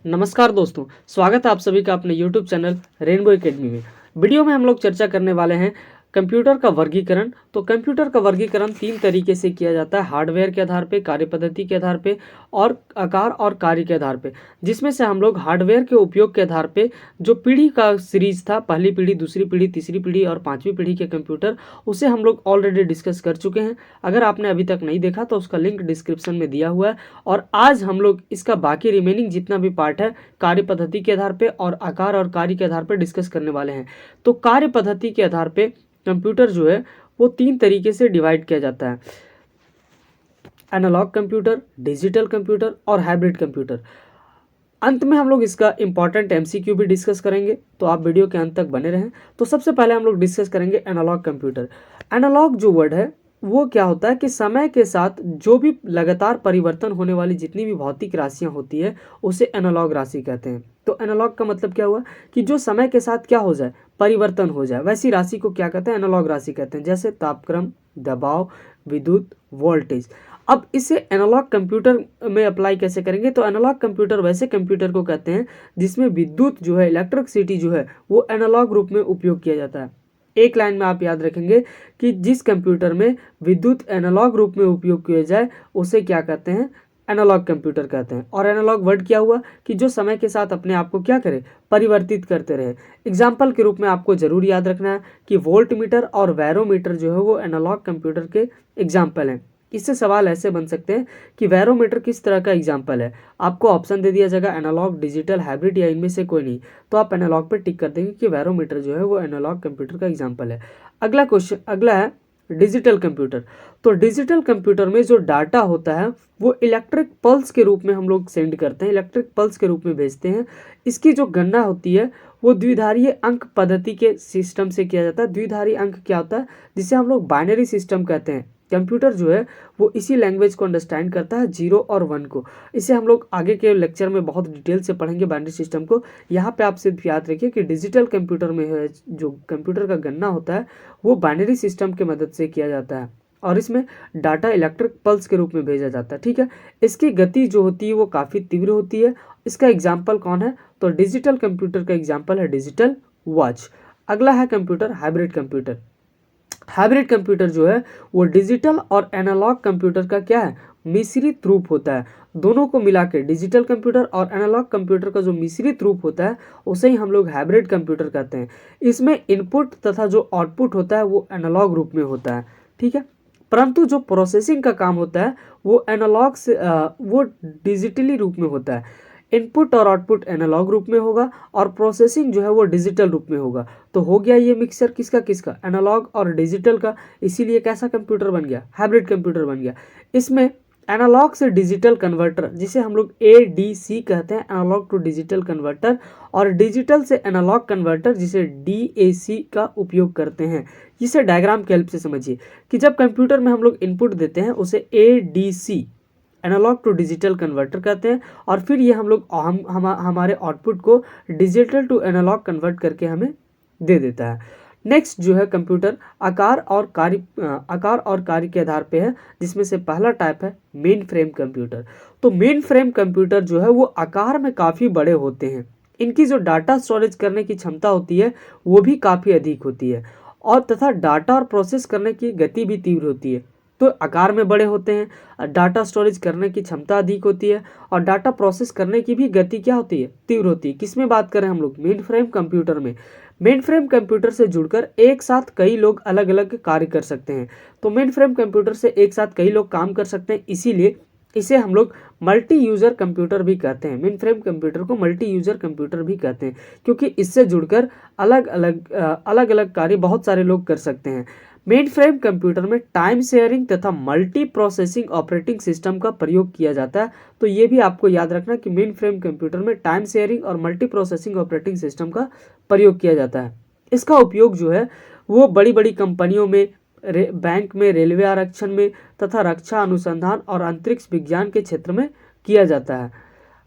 नमस्कार दोस्तों, स्वागत है आप सभी का अपने YouTube चैनल रेनबो एकेडमी में। वीडियो में हम लोग चर्चा करने वाले हैं कंप्यूटर का वर्गीकरण। तो कंप्यूटर का वर्गीकरण 3 तरीके से किया जाता है, हार्डवेयर के आधार पे, कार्य पद्धति के आधार पे और आकार और कार्य के आधार पे। जिसमें से हम लोग हार्डवेयर के उपयोग के आधार पे जो पीढ़ी का सीरीज था, पहली पीढ़ी, दूसरी पीढ़ी, तीसरी पीढ़ी और 5वीं पीढ़ी के कंप्यूटर, उसे हम लोग ऑलरेडी डिस्कस कर चुके हैं। अगर आपने अभी तक नहीं देखा तो उसका लिंक डिस्क्रिप्शन में दिया हुआ है। और आज हम लोग इसका बाकी रिमेनिंग जितना भी पार्ट है कार्य पद्धति के आधार पे और आकार और कार्य के आधार पे डिस्कस करने वाले हैं। तो कार्य पद्धति के आधार पे कंप्यूटर जो है वो 3 तरीके से डिवाइड किया जाता है, एनालॉग कंप्यूटर, डिजिटल कंप्यूटर और हाइब्रिड कंप्यूटर। अंत में हम लोग इसका इंपॉर्टेंट एमसीक्यू भी डिस्कस करेंगे, तो आप वीडियो के अंत तक बने रहें। तो सबसे पहले हम लोग डिस्कस करेंगे एनालॉग कंप्यूटर। एनालॉग जो वर्ड है वो क्या होता है कि समय के साथ जो भी लगातार परिवर्तन होने वाली जितनी भी भौतिक राशियां होती है उसे एनालॉग राशि कहते हैं। तो एनालॉग का मतलब क्या हुआ कि जो समय के साथ क्या हो जाए, परिवर्तन हो जाए, वैसी राशि को क्या कहते हैं, एनालॉग राशि कहते हैं। जैसे तापक्रम, दबाव, विद्युत, वोल्टेज। अब इसे एनालॉग कंप्यूटर में अप्लाई कैसे करेंगे, तो एनालॉग कंप्यूटर वैसे कंप्यूटर को कहते हैं जिसमें विद्युत जो है, इलेक्ट्रिसिटी जो है वो एनालॉग रूप में उपयोग किया जाता है। एक लाइन में आप याद रखेंगे कि जिस कंप्यूटर में विद्युत एनालॉग रूप में उपयोग किया जाए उसे क्या कहते हैं, एनालॉग कंप्यूटर कहते हैं। और एनालॉग वर्ड क्या हुआ कि जो समय के साथ अपने आप को क्या करे, परिवर्तित करते रहे। एग्जाम्पल के रूप में आपको जरूर याद रखना है कि वोल्ट मीटर और वैरोमीटर जो है वो एनालॉग कंप्यूटर के एग्जाम्पल हैं। इससे सवाल ऐसे बन सकते हैं कि वैरोमीटर किस तरह का एग्जाम्पल है। आपको ऑप्शन दे दिया जाएगा एनालॉग, डिजिटल, हाइब्रिड या इनमें से कोई नहीं, तो आप एनालॉग पे टिक कर देंगे कि वैरोमीटर जो है वो एनालॉग कंप्यूटर का एग्जाम्पल है। अगला है डिजिटल कंप्यूटर। तो डिजिटल कंप्यूटर में जो डाटा होता है वो इलेक्ट्रिक पल्स के रूप में हम लोग सेंड करते हैं, इलेक्ट्रिक पल्स के रूप में भेजते हैं। इसकी जो गणना होती है वो द्विधारीय अंक पद्धति के सिस्टम से किया जाता है। द्विधारी अंक क्या होता है, जिसे हम लोग बाइनरी सिस्टम कहते हैं। कंप्यूटर जो है वो इसी लैंग्वेज को अंडरस्टैंड करता है, 0 और 1 को। इसे हम लोग आगे के लेक्चर में बहुत डिटेल से पढ़ेंगे बाइनरी सिस्टम को। यहाँ पे आप सिर्फ याद रखिए कि डिजिटल कंप्यूटर में है जो कंप्यूटर का गणना होता है वो बाइनरी सिस्टम की मदद से किया जाता है और इसमें डाटा इलेक्ट्रिक पल्स के रूप में भेजा जाता है। ठीक है, इसकी गति जो होती है वो काफ़ी तीव्र होती है। इसका एग्जाम्पल कौन है, तो डिजिटल कंप्यूटर का एग्जाम्पल है डिजिटल वॉच। अगला है computer hybrid computer. Hybrid computer जो है वो डिजिटल और एनालॉग कंप्यूटर का क्या है, मिश्रित रूप होता है। दोनों को मिला के डिजिटल कंप्यूटर और एनालॉग कंप्यूटर का जो मिश्रित रूप होता है उसे ही हम लोग हाइब्रिड कंप्यूटर कहते हैं। इसमें इनपुट तथा जो आउटपुट होता है वो एनालॉग रूप में होता है। ठीक है, परंतु जो प्रोसेसिंग का काम होता है वो एनालॉग से वो डिजिटली रूप में होता है। इनपुट और आउटपुट एनालॉग रूप में होगा और प्रोसेसिंग जो है वो डिजिटल रूप में होगा। तो हो गया ये मिक्सचर किसका, एनालॉग और डिजिटल का। इसीलिए कैसा कंप्यूटर बन गया, हाइब्रिड कंप्यूटर बन गया। इसमें एनालॉग से डिजिटल कन्वर्टर, जिसे हम लोग ADC कहते हैं, एनालॉग टू डिजिटल कन्वर्टर, और डिजिटल से एनालॉग कन्वर्टर जिसे DAC का उपयोग करते हैं। इसे डायग्राम के हेल्प से समझिए कि जब कंप्यूटर में हम लोग इनपुट देते हैं उसे ADC, analogue to digital converter कहते हैं, और फिर ये हम लोग हमारे आउटपुट को डिजिटल टू एनालॉग कन्वर्ट करके हमें दे देता है। नेक्स्ट जो है कंप्यूटर आकार और कार्य के आधार पे है, जिसमें से पहला टाइप है मेन फ्रेम कंप्यूटर। तो मेन फ्रेम कंप्यूटर जो है वो आकार में काफ़ी बड़े होते हैं। इनकी जो डाटा स्टोरेज करने की क्षमता होती है वो भी काफ़ी अधिक होती है, और तथा डाटा और प्रोसेस करने की गति भी तीव्र होती है। तो आकार में बड़े होते हैं, डाटा स्टोरेज करने की क्षमता अधिक होती है, और डाटा प्रोसेस करने की भी गति क्या होती है, तीव्र होती है। किस में बात करें हम लोग, मेन फ्रेम कंप्यूटर में। मेन फ्रेम कंप्यूटर से जुड़कर एक साथ कई लोग अलग अलग कार्य कर सकते हैं। तो मेन फ्रेम कंप्यूटर से एक साथ कई लोग काम कर सकते हैं, इसीलिए इसे हम लोग मल्टी यूजर कंप्यूटर भी कहते हैं। मेन फ्रेम कंप्यूटर को मल्टी यूजर कंप्यूटर भी कहते हैं, क्योंकि इससे जुड़कर अलग अलग कार्य बहुत सारे लोग कर सकते हैं। मेन फ्रेम कंप्यूटर में टाइम शेयरिंग तथा मल्टी प्रोसेसिंग ऑपरेटिंग सिस्टम का प्रयोग किया जाता है। तो ये भी आपको याद रखना कि मेन फ्रेम कंप्यूटर में टाइम शेयरिंग और मल्टी प्रोसेसिंग ऑपरेटिंग सिस्टम का प्रयोग किया जाता है। इसका उपयोग जो है वो बड़ी बड़ी कंपनियों में, बैंक में, रेलवे आरक्षण में तथा रक्षा अनुसंधान और अंतरिक्ष विज्ञान के क्षेत्र में किया जाता है।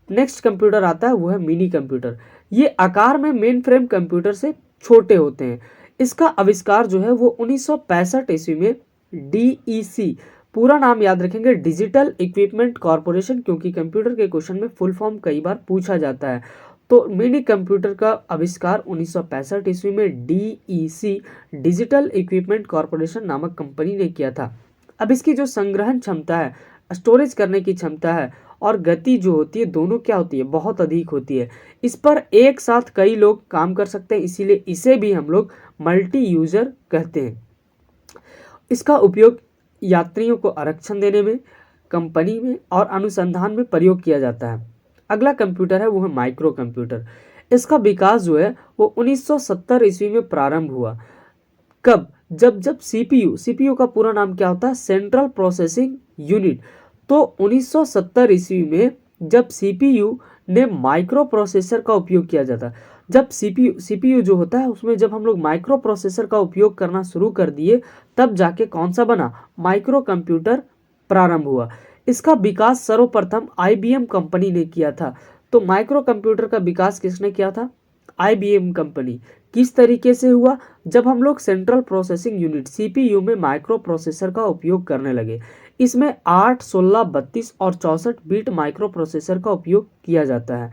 नेक्स्ट कंप्यूटर आता है वो है मिनी कंप्यूटर। ये आकार में मेन फ्रेम कंप्यूटर से छोटे होते हैं। इसका आविष्कार जो है वो 1965 ईस्वी में DEC पूरा नाम याद रखेंगे डिजिटल इक्विपमेंट कॉरपोरेशन, क्योंकि कंप्यूटर के क्वेश्चन में फुल फॉर्म कई बार पूछा जाता है। तो मिनी कंप्यूटर का आविष्कार 1965 ईस्वी में डीईसी डिजिटल इक्विपमेंट कॉरपोरेशन नामक कंपनी ने किया था। अब इसकी जो संग्रहण क्षमता है, स्टोरेज करने की क्षमता है और गति जो होती है, दोनों क्या होती है, बहुत अधिक होती है। इस पर एक साथ कई लोग काम कर सकते हैं, इसीलिए इसे भी हम लोग मल्टी यूजर कहते हैं। इसका उपयोग यात्रियों को आरक्षण देने में, कंपनी में और अनुसंधान में प्रयोग किया जाता है। अगला कंप्यूटर है वो है माइक्रो कंप्यूटर। इसका विकास जो है वो 1970 ईस्वी में प्रारंभ हुआ। कब? जब सीपीयू का पूरा नाम क्या होता है, सेंट्रल प्रोसेसिंग यूनिट। तो 1970 ईस्वी में जब सीपीयू ने माइक्रो प्रोसेसर का उपयोग किया जाता, जब सीपीयू जो होता है उसमें जब हम लोग माइक्रो प्रोसेसर का उपयोग करना शुरू कर दिए, तब जाके कौन सा बना, माइक्रो कंप्यूटर प्रारंभ हुआ। इसका विकास सर्वप्रथम आईबीएम कंपनी ने किया था। तो माइक्रो कंप्यूटर का विकास किसने किया था, आईबीएम कंपनी। किस तरीके से हुआ, जब हम लोग सेंट्रल प्रोसेसिंग यूनिट सीपीयू में माइक्रो प्रोसेसर का उपयोग करने लगे। इसमें 8, 16, 32 और 64 बिट माइक्रो प्रोसेसर का उपयोग किया जाता है।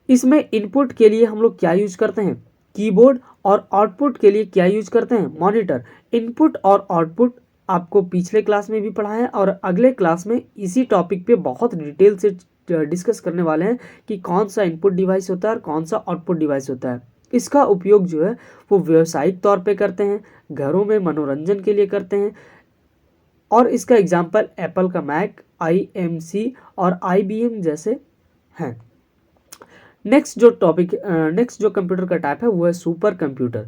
इसमें इनपुट के लिए हम लोग क्या यूज करते हैं, कीबोर्ड, और आउटपुट के लिए क्या यूज करते हैं, मॉनिटर। इनपुट और आउटपुट आपको पिछले क्लास में भी पढ़ा है और अगले क्लास में इसी टॉपिक पे बहुत डिटेल से डिस्कस करने वाले हैं कि कौन सा इनपुट डिवाइस होता है और कौन सा आउटपुट डिवाइस होता है। इसका उपयोग जो है वो व्यावसायिक तौर पे करते हैं, घरों में मनोरंजन के लिए करते हैं, और इसका एग्जाम्पल एप्पल का मैक, आईएमसी और आईबीएम जैसे हैं। नेक्स्ट जो कंप्यूटर का टाइप है वो है सुपर कंप्यूटर।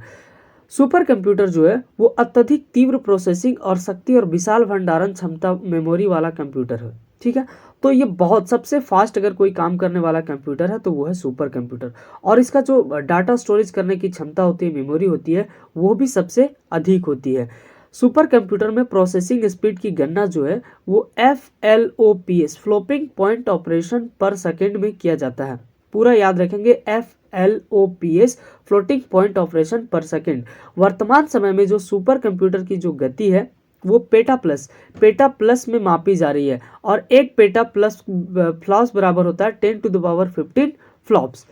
सुपर कंप्यूटर जो है वो अत्यधिक तीव्र प्रोसेसिंग और शक्ति और विशाल भंडारण क्षमता मेमोरी वाला कंप्यूटर है। ठीक है, तो ये बहुत सबसे फास्ट अगर कोई काम करने वाला कंप्यूटर है तो वो है सुपर कंप्यूटर। और इसका जो डाटा स्टोरेज करने की क्षमता होती है, मेमोरी होती है, वो भी सबसे अधिक होती है। सुपर कंप्यूटर में प्रोसेसिंग स्पीड की गणना जो है वो FLOPS फ्लोटिंग पॉइंट ऑपरेशन पर सेकेंड में किया जाता है। पूरा याद रखेंगे, FLOPS फ्लोटिंग पॉइंट ऑपरेशन पर सेकेंड। वर्तमान समय में जो सुपर कंप्यूटर की जो गति है वो पेटा प्लस में मापी जा रही है, और एक पेटा प्लस फ्लॉप्स बराबर होता है 10 to the power 15 flops.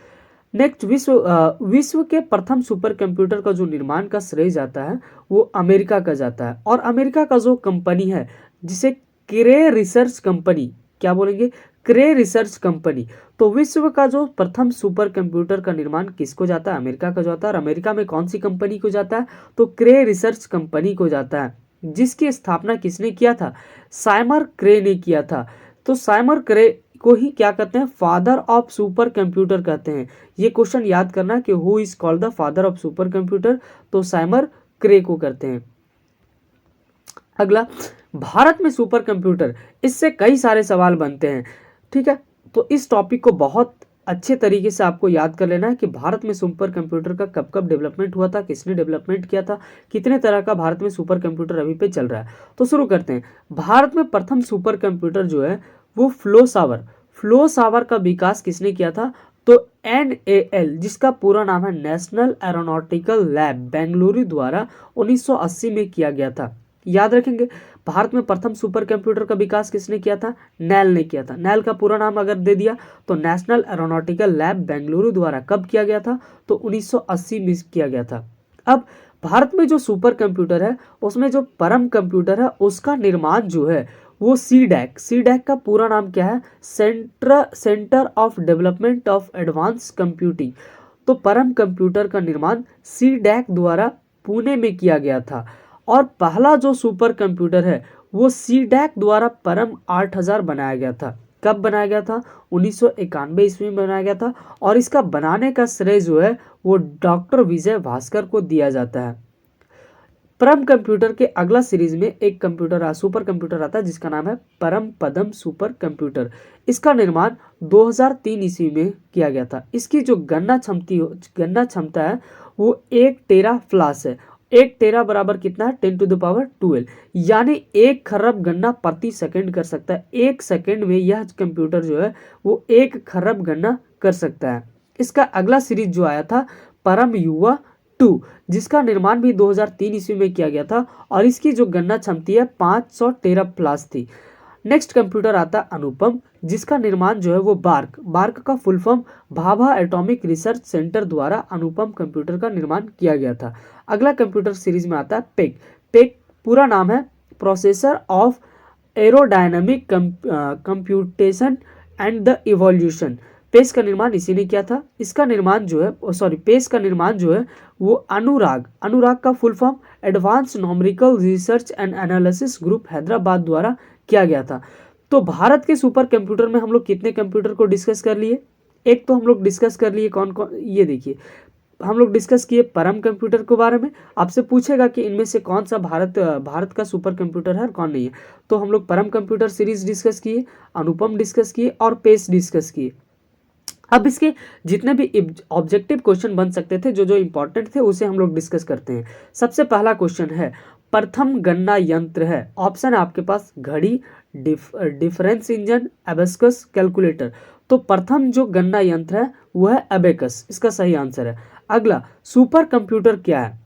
Next, विश्व के प्रथम सुपर कंप्यूटर का जो निर्माण का श्रेय जाता है वो अमेरिका का जाता है। और अमेरिका का जो कंपनी है जिसे क्रे रिसर्च कंपनी, क्या बोलेंगे, क्रे रिसर्च कंपनी। तो विश्व का जो प्रथम सुपर कंप्यूटर का निर्माण किसको जाता है, अमेरिका का जाता है। और अमेरिका में कौन सी कंपनी को जाता है, तो क्रे रिसर्च कंपनी को जाता है, जिसकी स्थापना किसने किया था, साइमर क्रे ने किया था। तो साइमर क्रे को ही क्या कहते हैं, फादर ऑफ सुपर कंप्यूटर कहते हैं। ये क्वेश्चन याद करना कि who is called the father of super computer, तो साइमर क्रे को करते हैं। अगला, भारत में सुपर कंप्यूटर, इससे कई सारे सवाल बनते हैं। ठीक है, तो इस टॉपिक को बहुत अच्छे तरीके से आपको याद कर लेना है कि भारत में सुपर कंप्यूटर का कब कब डेवलपमेंट हुआ था, किसने डेवलपमेंट किया था, कितने तरह का भारत में सुपर कंप्यूटर अभी पे चल रहा है। तो शुरू करते हैं। भारत में प्रथम सुपर कंप्यूटर जो है वो फ्लो सावर का विकास किसने किया था, तो NAL, जिसका पूरा नाम है नेशनल एरोनॉटिकल लैब, बेंगलुरु द्वारा 1980 में किया गया था। याद रखेंगे, भारत में प्रथम सुपर कंप्यूटर का विकास किसने किया था, नेल ने किया था। नेल का पूरा नाम अगर दे दिया तो नेशनल एरोनॉटिकल लैब बेंगलुरु द्वारा कब किया गया था, तो 1980 में किया गया था। अब भारत में जो सुपर कंप्यूटर है उसमें जो परम कंप्यूटर है उसका निर्माण जो है वो CDAC का पूरा नाम क्या है, centre of development of advance computing. तो परम कंप्यूटर का निर्माण CDAC द्वारा पुणे में किया गया था। और पहला जो सुपर कंप्यूटर है वो CDAC द्वारा परम 8000 बनाया गया था। कब बनाया गया था, 1991 ईस्वी में बनाया गया था। और इसका बनाने का श्रेय जो है वो डॉक्टर विजय भास्कर को दिया जाता है। परम कंप्यूटर के अगला सीरीज में एक सुपर कंप्यूटर आता है जिसका नाम है परम पदम सुपर कंप्यूटर। इसका निर्माण 2003 ईस्वी में किया गया था। इसकी जो गणना क्षमता है वो 1 टेरा फ्लैश है। 1 टेरा बराबर कितना है, 10 टू द पावर 12, यानी 1 खरब गणना प्रति सेकंड कर सकता है। 1 सेकंड में यह कंप्यूटर जो है वो 1 खरब गणना कर सकता है। इसका अगला सीरीज जो आया था परम युवा 2, जिसका निर्माण भी 2003 ईस्वी में किया गया था और इसकी जो गणना क्षमता है 500 टेराफ्लास थी। नेक्स्ट कंप्यूटर आता है अनुपम, जिसका निर्माण जो है वो बार्क का full form Bhabha atomic research centre द्वारा अनुपम कंप्यूटर का निर्माण किया गया था। अगला कंप्यूटर सीरीज में आता है पेक पूरा नाम है processor of aerodynamic computation and the evolution. PACE का निर्माण इसी ने किया था। इसका निर्माण जो है पेस का निर्माण जो है वो अनुराग का full form advance numerical research and analysis group Hyderabad द्वारा किया गया था। तो भारत के सुपर कंप्यूटर में हम लोग कितने कंप्यूटर को डिस्कस कर लिए? एक तो हम लोग डिस्कस कर लिए कौन कौन, ये देखिए हम लोग डिस्कस किए परम कंप्यूटर के बारे में। आपसे पूछेगा कि इनमें से कौन सा भारत का सुपर कंप्यूटर है और कौन नहीं है, तो हम लोग परम कंप्यूटर सीरीज डिस्कस किए, अनुपम डिस्कस किए और पेस डिस्कस किए। अब इसके जितने भी ऑब्जेक्टिव क्वेश्चन बन सकते थे, जो जो इंपॉर्टेंट थे, उसे हम लोग डिस्कस करते हैं। सबसे पहला क्वेश्चन है प्रथम गणना यंत्र है। ऑप्शन है आपके पास घड़ी, डिफरेंस इंजन, एबेस्कस, कैलकुलेटर। तो प्रथम जो गणना यंत्र है वो है एबेकस, इसका सही आंसर है। अगला सुपर कंप्यूटर क्या है?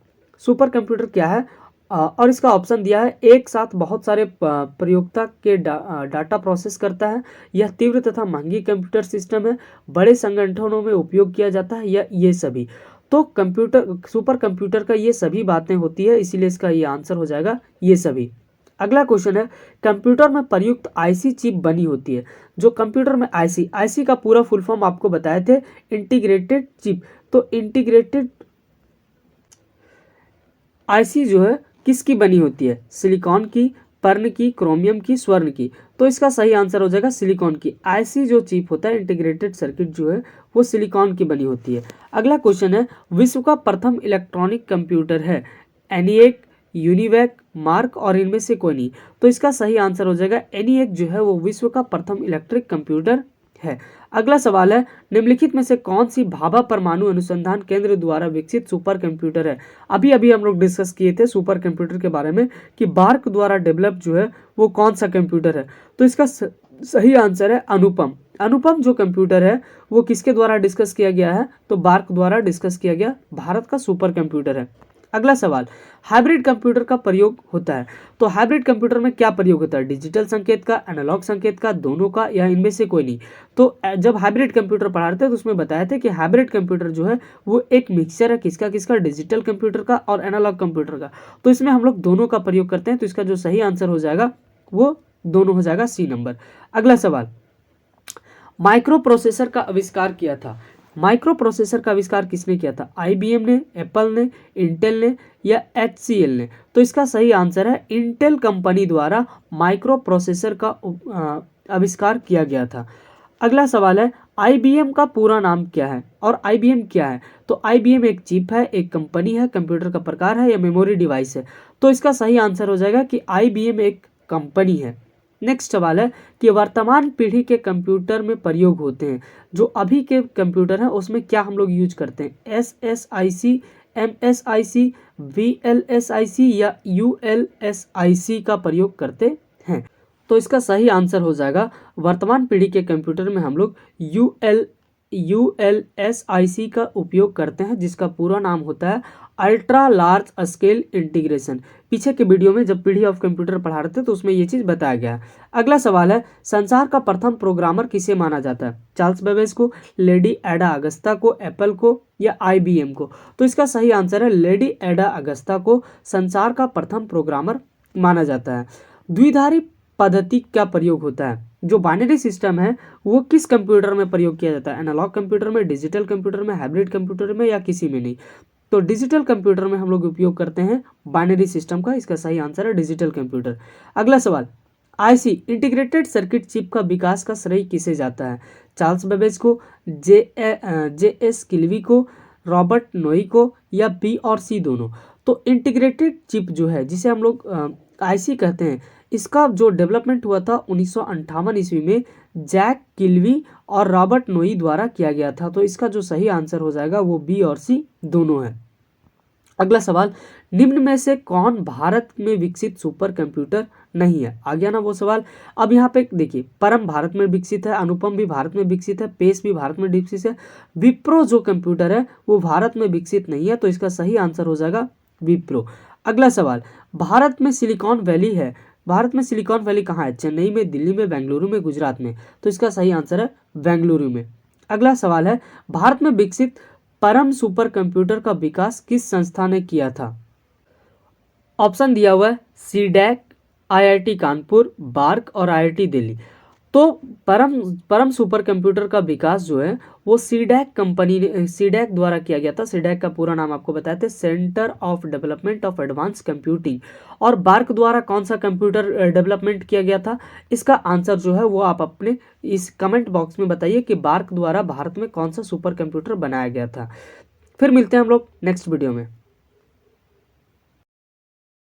सुपर कंप्यूटर क्या है? और इसका ऑप्शन दिया है एक साथ बहुत सारे प्रयोक्ता के डाटा प्रोसेस करता है, यह तीव्र तथा महंगी कंप्यूटर सिस्टम है, बड़े संगठनों में उपयोग किया जाता है, या ये सभी। तो सुपर कंप्यूटर का ये सभी बातें होती है, इसीलिए इसका ये आंसर हो जाएगा ये सभी। अगला क्वेश्चन है कंप्यूटर में प्रयुक्त आईसी चिप बनी होती है। जो कंप्यूटर में आईसी का पूरा फुल फॉर्म आपको बताए थे इंटीग्रेटेड चिप। तो इंटीग्रेटेड आईसी जो है किसकी बनी होती है? सिलिकॉन की, पर्ण की, क्रोमियम की, स्वर्ण की। तो इसका सही आंसर हो जाएगा सिलिकॉन की। आईसी जो चिप होता है इंटीग्रेटेड सर्किट जो है वो सिलिकॉन की बनी होती है। अगला क्वेश्चन है विश्व का प्रथम इलेक्ट्रॉनिक कंप्यूटर है एनिएक, यूनिवैक, मार्क और इनमें से कोई नहीं। तो इसका सही आंसर हो जाएगा एनिएक जो है वो विश्व का प्रथम इलेक्ट्रिक कंप्यूटर है। अगला सवाल है निम्नलिखित में से कौन सी भाभा परमाणु अनुसंधान केंद्र द्वारा विकसित सुपर कंप्यूटर है? अभी अभी हम लोग डिस्कस किए थे सुपर कंप्यूटर के बारे में कि बार्क द्वारा डेवलप जो है वो कौन सा कंप्यूटर है। तो इसका सही आंसर है अनुपम। अनुपम जो कंप्यूटर है वो किसके द्वारा डिस्कस किया गया है? तो बार्क द्वारा डिस्कस किया गया भारत का सुपर कंप्यूटर है। अगला सवाल हाइब्रिड कंप्यूटर का प्रयोग होता है। तो हाइब्रिड कंप्यूटर में क्या प्रयोग होता है? डिजिटल संकेत का, एनालॉग संकेत का, दोनों का, या इनमें से कोई नहीं। तो जब हाइब्रिड कंप्यूटर पढ़ा रहे थे तो उसमें बताया था कि हाइब्रिड कंप्यूटर जो है वो एक मिक्सचर है किसका किसका? डिजिटल कंप्यूटर का और एनालॉग कंप्यूटर का। तो इसमें हम लोग दोनों का प्रयोग करते हैं, तो इसका जो सही आंसर हो जाएगा वो दोनों हो जाएगा सी नंबर। अगला सवाल माइक्रो प्रोसेसर का आविष्कार किया था। माइक्रो प्रोसेसर का आविष्कार किसने किया था? आईबीएम ने, एप्पल ने, इंटेल ने या एचसीएल ने। तो इसका सही आंसर है इंटेल कंपनी द्वारा माइक्रो प्रोसेसर का आविष्कार किया गया था। अगला सवाल है आईबीएम का पूरा नाम क्या है और आईबीएम क्या है? तो आईबीएम एक चिप है, एक कंपनी है, कंप्यूटर का प्रकार है या मेमोरी डिवाइस है? तो इसका सही आंसर हो जाएगा कि आईबीएम एक कंपनी है। नेक्स्ट सवाल है कि वर्तमान पीढ़ी के कंप्यूटर में प्रयोग होते हैं। जो अभी के कंप्यूटर हैं उसमें क्या हम लोग यूज करते हैं? SSIC, MSIC, VLSIC या ULSIC का प्रयोग करते हैं। तो इसका सही आंसर हो जाएगा वर्तमान पीढ़ी के कंप्यूटर में हम लोग ULSIC का उपयोग करते हैं, जिसका पूरा नाम होता है अल्ट्रा लार्ज स्केल इंटीग्रेशन। पीछे के वीडियो में जब पीढ़ी ऑफ कंप्यूटर पढ़ा रहे थे तो उसमें ये चीज़ बताया गया है। अगला सवाल है संसार का प्रथम प्रोग्रामर किसे माना जाता है? चार्ल्स बेबेज को, लेडी एडा अगस्ता को, एप्पल को या आईबीएम को? तो इसका सही आंसर है लेडी एडा अगस्ता को संसार का प्रथम प्रोग्रामर माना जाता है। द्विधारी पद्धति का प्रयोग होता है। जो बाइनरी सिस्टम है वो किस कंप्यूटर में प्रयोग किया जाता है? एनालॉग कंप्यूटर में, डिजिटल कंप्यूटर में, हाइब्रिड कंप्यूटर में या किसी में नहीं? तो डिजिटल कंप्यूटर में हम लोग उपयोग करते हैं बाइनरी सिस्टम का। इसका सही आंसर है डिजिटल कंप्यूटर। अगला सवाल आईसी इंटीग्रेटेड सर्किट चिप का विकास का श्रेय किसे जाता है? चार्ल्स बेबेज को, JS किल्वी को, रॉबर्ट नोई को या बी और सी दोनों? तो इंटीग्रेटेड चिप जो है जिसे हम लोग आईसी कहते हैं, इसका जो डेवलपमेंट हुआ था 1958 ईस्वी में जैक किल्वी और रॉबर्ट नोई द्वारा किया गया था। तो इसका जो सही आंसर हो जाएगा वो बी और सी दोनों है। अगला सवाल निम्न में से कौन भारत में विकसित सुपर कंप्यूटर नहीं है। आ गया ना वो सवाल। अब यहाँ पे देखिए, परम भारत में विकसित है, अनुपम भी भारत में विकसित है, पेस भी भारत में विकसित है, विप्रो जो कंप्यूटर है वो भारत में विकसित नहीं है, तो इसका सही आंसर हो जाएगा विप्रो। अगला सवाल, भारत में सिलिकॉन वैली है, भारत में सिलिकॉन वैली कहाँ है? चेन्नई में, दिल्ली में, बेंगलुरु में, गुजरात में, तो इसका सही आंसर है बेंगलुरु में। अगला सवाल है, भारत में विकसित परम सुपर कंप्यूटर का विकास किस संस्था ने किया था? ऑप्शन दिया हुआ है सीडैक, आईआईटी कानपुर, बार्क और आईआईटी दिल्ली। तो परम सुपर कंप्यूटर का विकास जो है वो सीडैक कंपनी ने, सीडैक द्वारा किया गया था। सीडैक का पूरा नाम आपको बताए थे, centre of development of advance computing. और बार्क द्वारा कौन सा कंप्यूटर डेवलपमेंट किया गया था? इसका आंसर जो है वो आप अपने इस कमेंट बॉक्स में बताइए कि बार्क द्वारा भारत में कौन सा सुपर कंप्यूटर बनाया गया था। फिर मिलते हैं हम लोग नेक्स्ट वीडियो में।